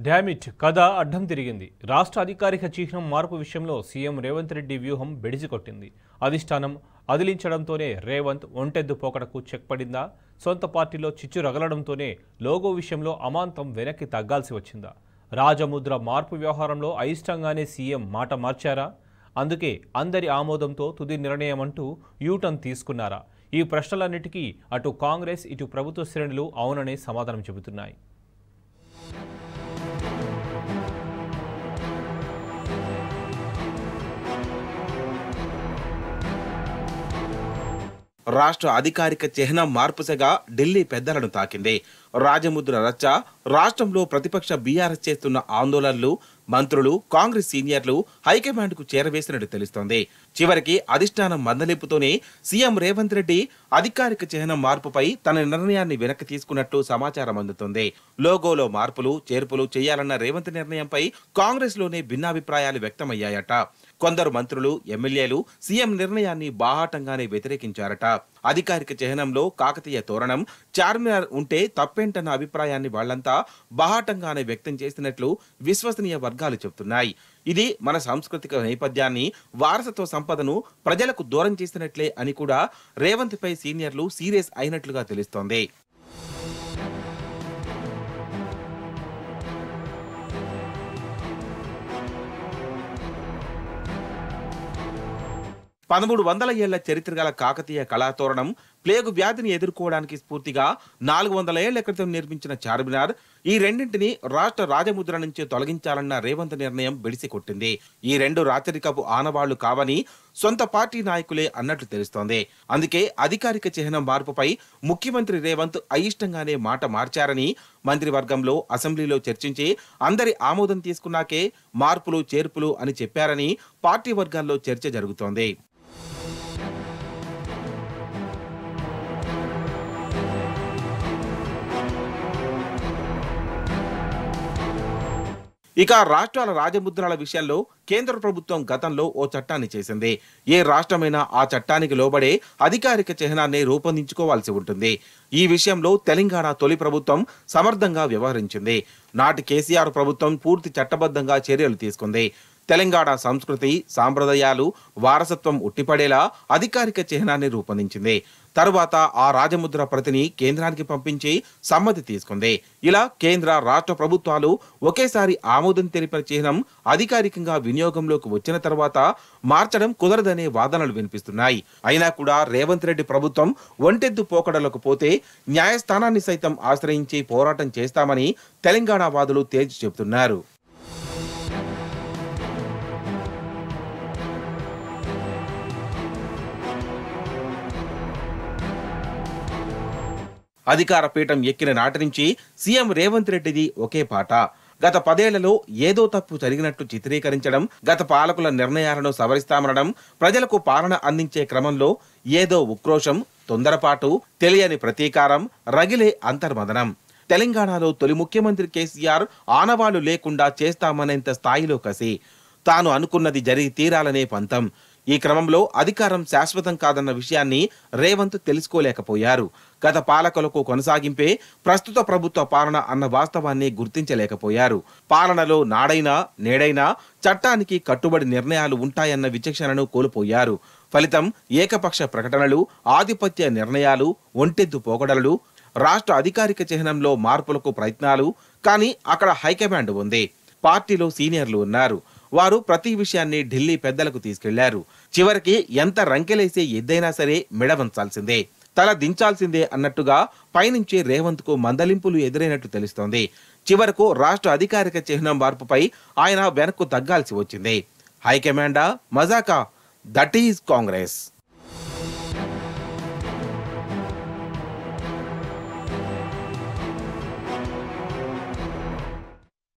Damn it కథ అడ్డం తిరిగింది. రాష్ట్ర అధికారిక చిహ్నం మార్పు విషయంలో సీఎం రేవంత్ రెడ్డి వ్యూహం బెడిసికొట్టింది. అధిష్టానం అదిలించడంతోనే రేవంత్ ఒంటెద్దు పోకడకు చెక్ పడిందా? సొంత పార్టీలో చిచ్చు రగలడంతోనే లోగో విషయంలో అమాంతం వెనక్కి తగ్గాల్సి వచ్చిందా? రాజముద్ర మార్పు వ్యవహారంలో అయిష్టంగానే సీఎం మాట మార్చారా? అందుకే అందరి ఆమోదంతో తుది నిర్ణయం అంటూ యూటర్న్ తీసుకున్నారా? ఈ ప్రశ్నలన్నిటికీ అటు కాంగ్రెస్ ఇటు ప్రభుత్వ శ్రేణులు అవుననే సమాధానం చెబుతున్నాయి. రాష్ట్ర అధికారిక చిహ్నం మార్పుసగా ఢిల్లీ పెద్దలను తాకింది. రాజముద్ర రచ్చ, రాష్ట్రంలో ప్రతిపక్ష బీఆర్ఎస్ చేస్తున్న ఆందోళనలు, మంత్రులు, కాంగ్రెస్ సీనియర్లు హైకమాండ్కు చేరవేసినట్టు తెలుస్తోంది. చివరికి అధిష్టానం మందలింపుతోనే సీఎం రేవంత్ రెడ్డి అధికారిక చిహ్నం మార్పుపై తన నిర్ణయాన్ని వెనక్కి తీసుకున్నట్లు సమాచారం అందుతుంది. లోగోలో మార్పులు, చేర్పులు చేయాలన్న రేవంత్ నిర్ణయంపై కాంగ్రెస్ లోనే భిన్నాభిప్రాయాలు వ్యక్తమయ్యాయట. కొందరు మంత్రులు, ఎమ్మెల్యేలు సీఎం నిర్ణయాన్ని బాహాటంగానే వ్యతిరేకించారట. అధికారిక చిహ్నంలో కాకతీయ తోరణం, చార్మినార్ ఉంటే తప్పేంటన్న అభిప్రాయాన్ని వాళ్లంతా బాహాటంగానే వ్యక్తం చేసినట్లు విశ్వసనీయ వర్గాలు చెబుతున్నాయి. ఇది మన సాంస్కృతిక నేపథ్యాన్ని, వారసత్వ సంపదను ప్రజలకు దూరం చేసినట్లే అని కూడా రేవంత్ పై సీనియర్లు సీరియస్ అయినట్లుగా తెలుస్తోంది. పదమూడు వందల ఏళ్ల చరిత్ర గల కాకతీయ కళాతోరణం, ప్లేగు వ్యాధిని ఎదుర్కోవడానికి స్ఫూర్తిగా 400 ఏళ్ల క్రితం నిర్మించిన చార్మినార్, ఈ రెండింటిని రాష్ట్ర రాజముద్ర నుంచి తొలగించాలన్న రేవంత్ నిర్ణయం బెడిసికొట్టింది. ఈ రెండు రాచరికపు ఆనవాళ్లు కావని సొంత పార్టీ నాయకులే అన్నట్లు తెలుస్తోంది. అందుకే అధికారిక చిహ్నం మార్పుపై ముఖ్యమంత్రి రేవంత్ అయిష్టంగానే మాట మార్చారని, మంత్రివర్గంలో, అసెంబ్లీలో చర్చించి అందరి ఆమోదం తీసుకున్నాకే మార్పులు, చేర్పులు అని చెప్పారని పార్టీ వర్గాల్లో చర్చ జరుగుతోంది. ఇక రాష్ట్రాల రాజముద్రాల విషయంలో కేంద్ర ప్రభుత్వం గతంలో ఓ చట్టాన్ని చేసింది. ఏ రాష్ట్రమైనా ఆ చట్టానికి లోబడే అధికారిక చిహ్నాన్ని రూపొందించుకోవాల్సి ఉంటుంది. ఈ విషయంలో తెలంగాణ తొలి ప్రభుత్వం సమర్థంగా వ్యవహరించింది. నాటి కేసీఆర్ ప్రభుత్వం పూర్తి చట్టబద్ధంగా చర్యలు తీసుకుంది. తెలంగాణ సంస్కృతి, సాంప్రదాయాలు, వారసత్వం ఉట్టిపడేలా అధికారిక చిహ్నాన్ని రూపొందించింది. తరువాత ఆ రాజముద్ర ప్రతిని కేంద్రానికి పంపించి సమ్మతి తీసుకుంది. ఇలా కేంద్ర, రాష్ట్ర ప్రభుత్వాలు ఒకేసారి ఆమోదం తెలిపిన చిహ్నం అధికారికంగా వినియోగంలోకి వచ్చిన తర్వాత మార్చడం కుదరదనే వాదనలు వినిపిస్తున్నాయి. అయినా కూడా రేవంత్ రెడ్డి ప్రభుత్వం ఒంటెద్దు పోకడలకు పోతే న్యాయస్థానాన్ని సైతం ఆశ్రయించి పోరాటం చేస్తామని తెలంగాణ వాదులు తేల్చి చెబుతున్నారు. అధికార పీఠం ఎక్కిన నాటి నుంచి సీఎం రేవంత్ రెడ్డిది ఒకే పాట. గత 10 ఏళ్లలో ఏదో తప్పు జరిగినట్టు చిత్రీకరించడం, గత పాలకుల నిర్ణయాలను సవరిస్తామనడం, ప్రజలకు పాలన అందించే క్రమంలో ఏదో ఉక్రోషం, తొందరపాటు, తెలియని ప్రతీకారం, రగిలే అంతర్మదనం. తెలంగాణలో తొలి ముఖ్యమంత్రి కేసీఆర్ ఆనవాళ్లు లేకుండా చేస్తామనేంత స్థాయిలో కసి, తాను అనుకున్నది జరిగి తీరాలనే పంతం. ఈ క్రమంలో అధికారం శాశ్వతం కాదన్న విషయాన్ని రేవంత్ తెలుసుకోలేకపోయారు. గత పాలకులకు కొనసాగింపే ప్రస్తుత ప్రభుత్వ పాలన అన్న వాస్తవాన్ని గుర్తించలేకపోయారు. పాలనలో నాడైనా నేడైనా చట్టానికి కట్టుబడి నిర్ణయాలు ఉంటాయన్న విచక్షణను కోల్పోయారు. ఫలితం ఏకపక్ష ప్రకటనలు, ఆధిపత్య నిర్ణయాలు, ఒంటెద్దు పోకడలు, రాష్ట్ర అధికారిక చిహ్నంలో మార్పులకు ప్రయత్నాలు. కానీ అక్కడ హైకమాండ్ ఉంది, పార్టీలో సీనియర్లు ఉన్నారు. వారు ప్రతి విషయాన్ని ఢిల్లీ పెద్దలకు తీసుకెళ్లారు. చివరికి ఎంత రంకెలేసే ఎద్దైనా సరే మెడవంచాల్సిందే, తల దించాల్సిందే అన్నట్టుగా పైనుంచి రేవంత్ కు మందలింపులు ఎదురైనట్టు తెలుస్తోంది. చివరకు రాష్ట్ర అధికారిక చిహ్నం మార్పుపై ఆయన వెనక్కు తగ్గాల్సి వచ్చింది. హైకమాండా, మజాకా? That is Congress.